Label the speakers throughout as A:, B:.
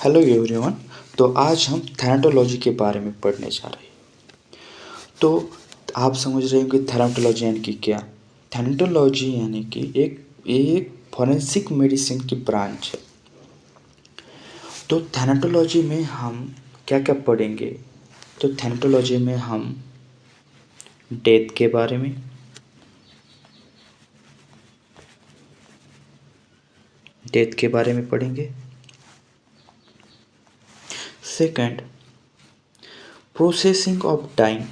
A: Hello everyone. तो आज हम थैनाटोलॉजी के बारे में पढ़ने जा रहे हैं। तो आप समझ रहे हो कि थैनाटोलॉजी यानी कि क्या। थैनाटोलॉजी यानी कि एक फॉरेंसिक मेडिसिन की ब्रांच है। तो थैनाटोलॉजी में हम क्या क्या पढ़ेंगे। तो थैनाटोलॉजी में हम डेथ के बारे में, पढ़ेंगे। सेकंड, प्रोसेसिंग ऑफ टाइम,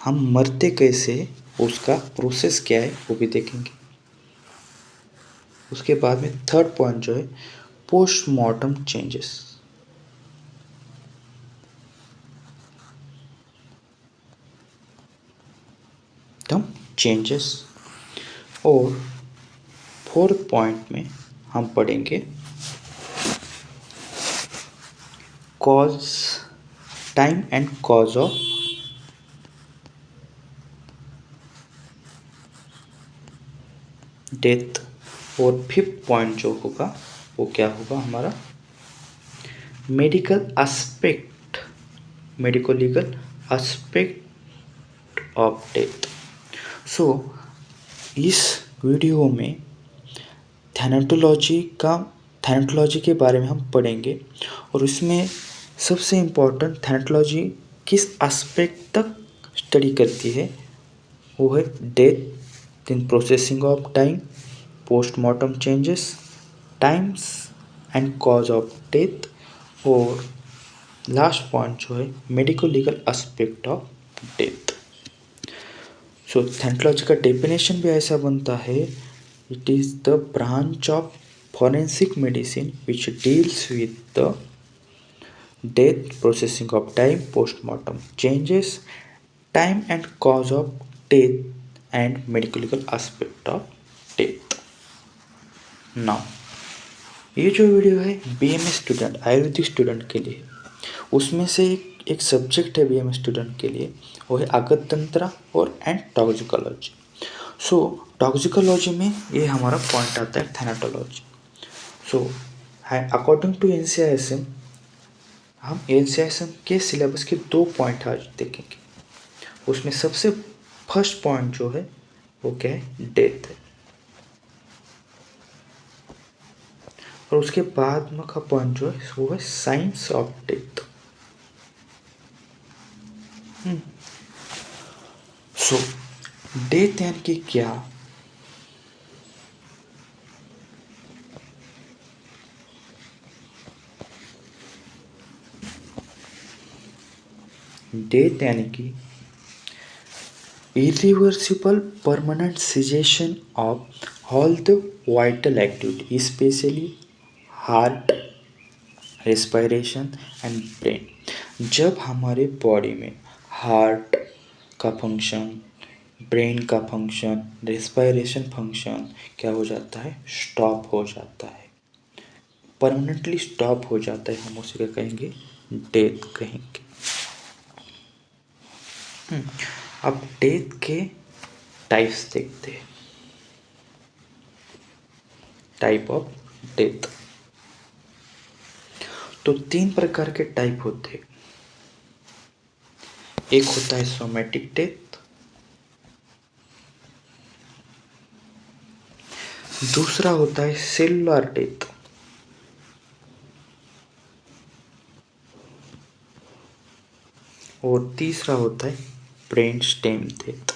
A: हम मरते कैसे, उसका प्रोसेस क्या है वो भी देखेंगे। उसके बाद में थर्ड पॉइंट जो है पोस्टमार्टम चेंजेस, और फोर्थ पॉइंट में हम पढ़ेंगे cause, time and cause of death. और फिफ्थ पॉइंट जो होगा वो क्या होगा हमारा medical aspect, medico legal aspect of death. So इस वीडियो में थैनाटोलॉजी के बारे में हम पढ़ेंगे। और इसमें सबसे इम्पोर्टेंट थैनाटोलॉजी किस एस्पेक्ट तक स्टडी करती है वो है death, then processing of time, postmortem changes, times and cause of death, और लास्ट पॉइंट जो है medico legal aspect of death. So thanatology का डेफिनेशन भी ऐसा बनता है, it is the branch of forensic medicine which deals with the death, processing of time, postmortem changes, time and cause of death, and medical legal aspect of death. Now ये जो video है BMS student, Ayurvedic student के लिए, उसमें से एक subject है BMS student के लिए, वो है आगत तंत्र और एंड टॉक्सिकोलॉजी। सो टॉक्सिकोलॉजी में ये हमारा पॉइंट आता है थैनाटोलॉजी। सो अकॉर्डिंग टू एनसीआईएसएम, हम एनसीआईएसएम के सिलेबस के 2 पॉइंट आज देखेंगे। उसमें सबसे फर्स्ट पॉइंट जो है वो क्या है, डेथ है। और उसके बाद में का पॉइंट जो है वो है science of death. So death यानी कि क्या। डेथ यानी कि irreversible permanent cessation of all the vital activity, especially heart, respiration and brain। जब हमारे बॉडी में हार्ट का फंक्शन, ब्रेन का फंक्शन, रेस्पिरेशन फंक्शन क्या हो जाता है, स्टॉप हो जाता है, परमानेंटली स्टॉप हो जाता है, हम उसे क्या कहेंगे, डेथ कहेंगे। अब डेथ के टाइप्स देखते हैं। टाइप ऑफ डेथ, तो 3 प्रकार के टाइप होते हैं। एक होता है सोमैटिक डेथ, दूसरा होता है सेलुलर डेथ, और तीसरा होता है brain stem death.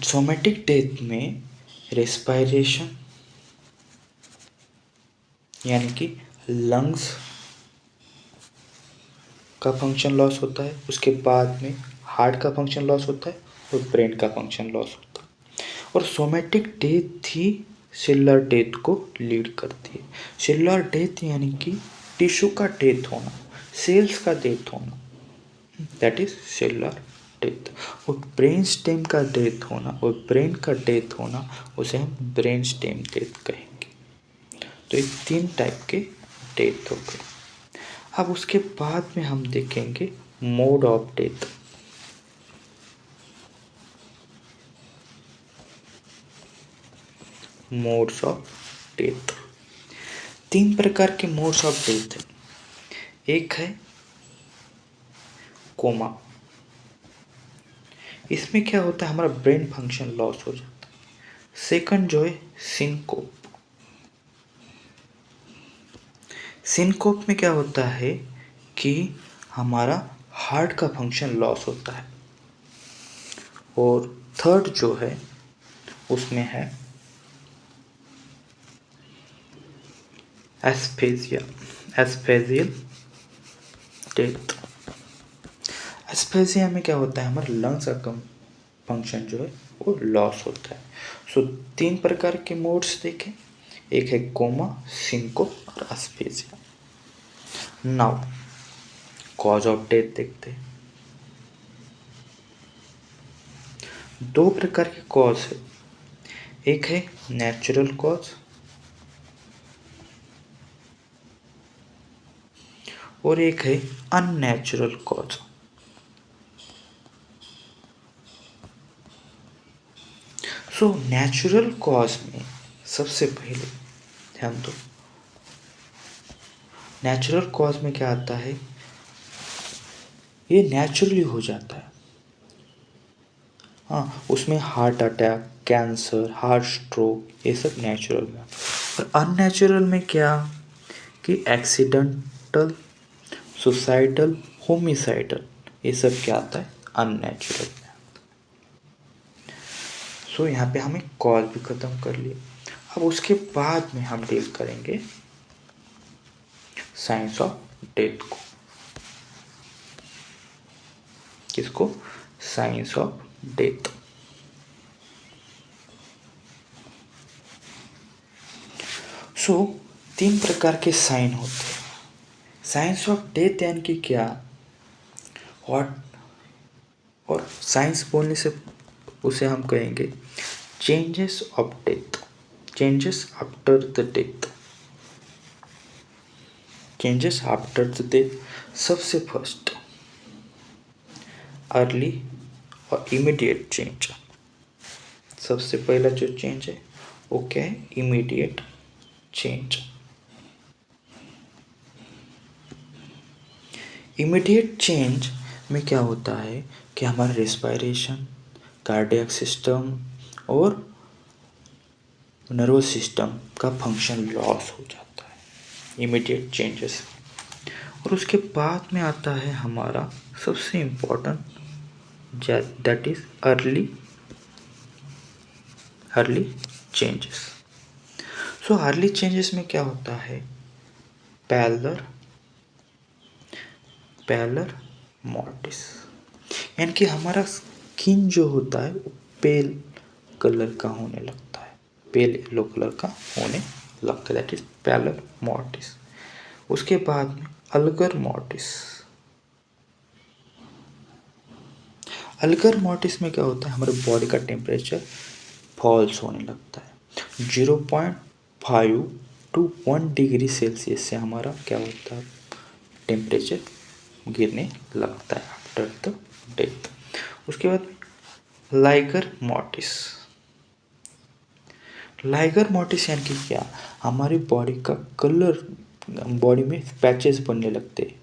A: Somatic death में रेस्पिरेशन यानी कि लंग्स का फंक्शन लॉस होता है, उसके बाद में हार्ट का फंक्शन लॉस होता है और ब्रेन का फंक्शन लॉस होता है। और सोमैटिक डेथ ही सेलुलर डेथ को लीड करती है। सेलुलर डेथ यानी कि टिश्यू का डेथ होना, सेल्स का डेथ होना, दैट इज सेलुलर डेथ। और ब्रेन स्टेम का डेथ होना और ब्रेन का डेथ होना, उसे हम ब्रेन स्टेम डेथ कहेंगे। तो ये 3 टाइप के डेथ हो गए। अब उसके बाद में हम देखेंगे mode of death. Modes of death. 3 प्रकार के मोड्स ऑफ डेथ है। एक है कोमा, इसमें क्या होता है, हमारा ब्रेन फंक्शन लॉस हो जाता है। सेकंड जो है सिनकोप। सिनकोप में क्या होता है कि हमारा हार्ट का फंक्शन लॉस होता है। और थर्ड जो है उसमें है एस्फेजिया, एस्फेजियल डेथ। एस्फेजिया में क्या होता है, हमारे लंग्स का कम फंक्शन जो है वो लॉस होता है। सो 3 प्रकार के मोड्स देखें, एक है कोमा, सिनकोप और एस्फेजिया। नाउ कॉज ऑफ डेथ देखते हैं। 2 प्रकार के कॉज है, एक है नेचुरल कॉज और एक है unnatural cause. So natural cause में सबसे पहले ध्यान दो, नेचुरल कॉज में क्या आता है, ये नेचुरली हो जाता है। हाँ, उसमें heart attack, cancer, heart stroke, ये सब नेचुरल में। और अननेचुरल में क्या कि एक्सीडेंटल, सुसाइडल, होमिसाइडल, ये सब क्या आता है, अननेचुरल में। सो यहाँ पे हमें कॉज भी ख़त्म कर लिए। अब उसके बाद में हम डील करेंगे साइंस ऑफ डेथ को। किसको, साइंस ऑफ डेथ। सो 3 प्रकार के साइन होते हैं। साइंस ऑफ डेथ यानी कि क्या, व्हाट, और साइंस बोलने से उसे हम कहेंगे changes of death, changes after the death, changes after the death. सबसे फर्स्ट अर्ली और इमीडिएट चेंज। सबसे पहला जो चेंज है वो क्या है, इमीडिएट चेंज। इमीडिएट चेंज में क्या होता है कि हमारा रेस्पिरेशन, कार्डियक सिस्टम और नर्वस सिस्टम का फंक्शन लॉस हो जाता है, इमीडिएट चेंजेस। और उसके बाद में आता है हमारा सबसे important, that is early changes. So early changes में क्या होता है, पैलर मॉर्टिस, यानी कि हमारा स्किन जो होता है वो पेल कलर का होने लगता है, पेल येलो कलर का होने लगता है, दैट इज पैलर मॉर्टिस। उसके बाद में अल्गर मॉर्टिस। अल्गर मॉर्टिस में क्या होता है, हमारे बॉडी का टेम्परेचर फॉल्स होने लगता है, 0.5 to 1 डिग्री सेल्सियस से हमारा क्या होता है, टेम्परेचर गिरने लगता है आफ्टर द डेथ। उसके बाद लाइगर मॉर्टिस। लाइगर मॉर्टिस यानी कि क्या, हमारी बॉडी का कलर, बॉडी में पैचेस बनने लगते हैं,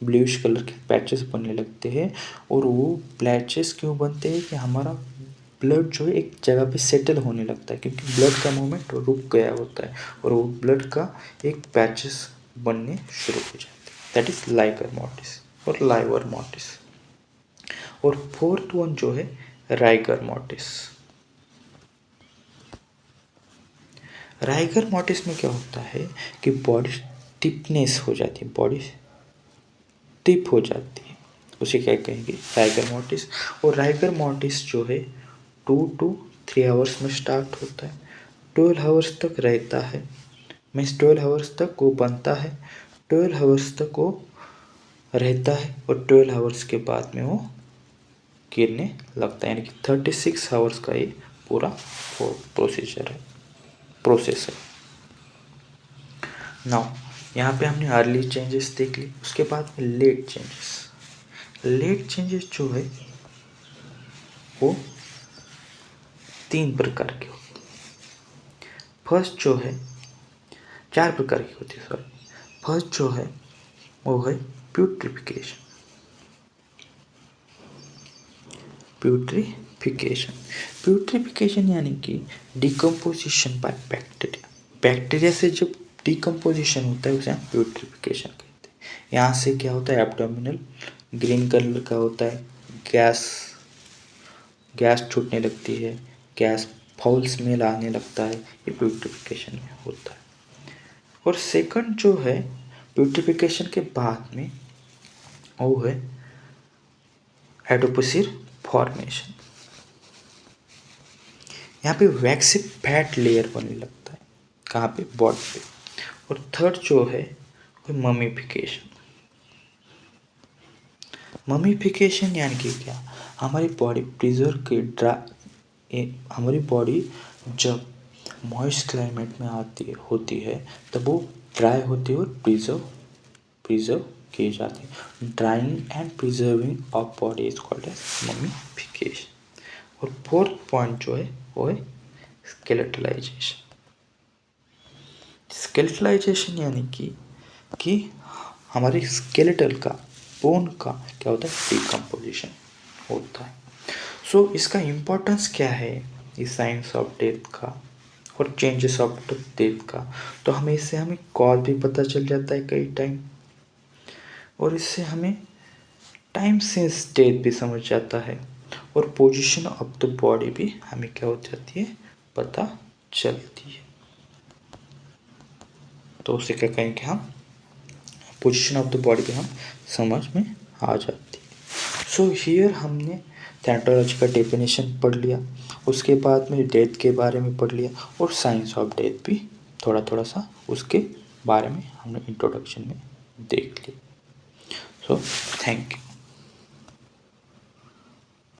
A: ब्लूइश कलर के पैचेस बनने लगते हैं। और वो पैचेस क्यों बनते हैं कि हमारा ब्लड जो है एक जगह पे सेटल होने लगता है, क्योंकि ब्लड का मूवमेंट रुक गया होता है और वो ब्लड का एक पैचेस बनने शुरू हो जाते हैं, दैट इज लाइगर मॉर्टिस और लाइवर मॉर्टिस। और फोर्थ वन जो है राइगर मॉर्टिस। राइगर मॉर्टिस में क्या होता है कि बॉडी टिपनेस हो जाती है, बॉडी टिप हो जाती है, उसे क्या कहेंगे, राइगर मॉर्टिस। और राइगर मॉर्टिस जो है 2 to 3 आवर्स में स्टार्ट होता है, 12 आवर्स तक रहता है, मीन्स 12 आवर्स तक वो बनता है, 12 आवर्स तक वो रहता है और 12 आवर्स के बाद में वो गिरने लगता है, यानी कि 36 आवर्स का ये पूरा प्रोसेस है। नाउ यहाँ पे हमने अर्ली चेंजेस देख ली, उसके बाद में लेट चेंजेस। लेट चेंजेस जो है वो 3 प्रकार के होते हैं। फर्स्ट जो है 4 प्रकार की होती है, सॉरी। फर्स्ट जो है वो है प्यूट्रिफिकेशन। प्यूट्रिफिकेशन प्यूट्रिफिकेशन यानी कि डिकम्पोजिशन बाय बैक्टीरिया। बैक्टीरिया से जब डिकम्पोजिशन होता है उसे हम प्यूट्रिफिकेशन कहते हैं। यहाँ से क्या होता है, एब्डोमिनल ग्रीन कलर का होता है, गैस छूटने लगती है, गैस फाउल स्मेल आने लगता है, ये प्यूट्रिफिकेशन में होता है। और सेकंड जो है प्यूट्रिफिकेशन के बाद में वो है एडोपोसिर फॉर्मेशन। यहाँ पे वैक्सी फैट लेयर बनने लगता है, कहाँ पे, बॉडी पे। और थर्ड जो है वो ममीफिकेशन। ममीफिकेशन यानी कि क्या, हमारी बॉडी प्रिजर्व के हमारी बॉडी जब मॉइस्ट क्लाइमेट में होती है तब वो ड्राई होती है और प्रिजर्व की जाती है। Drying and preserving of body is called as mummification. और फोर्थ पॉइंट जो है वो है स्केलेटलाइजेशन। स्केलेटलाइजेशन यानी कि हमारे स्केलेटल का, बोन का क्या होता है, डिकम्पोजिशन होता है। सो इसका इम्पोर्टेंस क्या है इस साइंस ऑफ डेथ का और चेंजेस ऑफ डेथ का, तो हमें कॉज भी पता चल जाता है कई टाइम, और इससे हमें टाइम सिंस डेथ भी समझ जाता है, और पोजीशन ऑफ द बॉडी भी हमें क्या हो जाती है, पता चलती है। तो उसे क्या कहेंगे हम, पोजीशन ऑफ द बॉडी भी हम समझ में आ जाती है। सो हियर हमने थैंटोलॉजी का डेफिनेशन पढ़ लिया, उसके बाद में डेथ के बारे में पढ़ लिया, और साइंस ऑफ डेथ भी थोड़ा थोड़ा सा उसके बारे में हमने इंट्रोडक्शन में देख लिया। So thank you.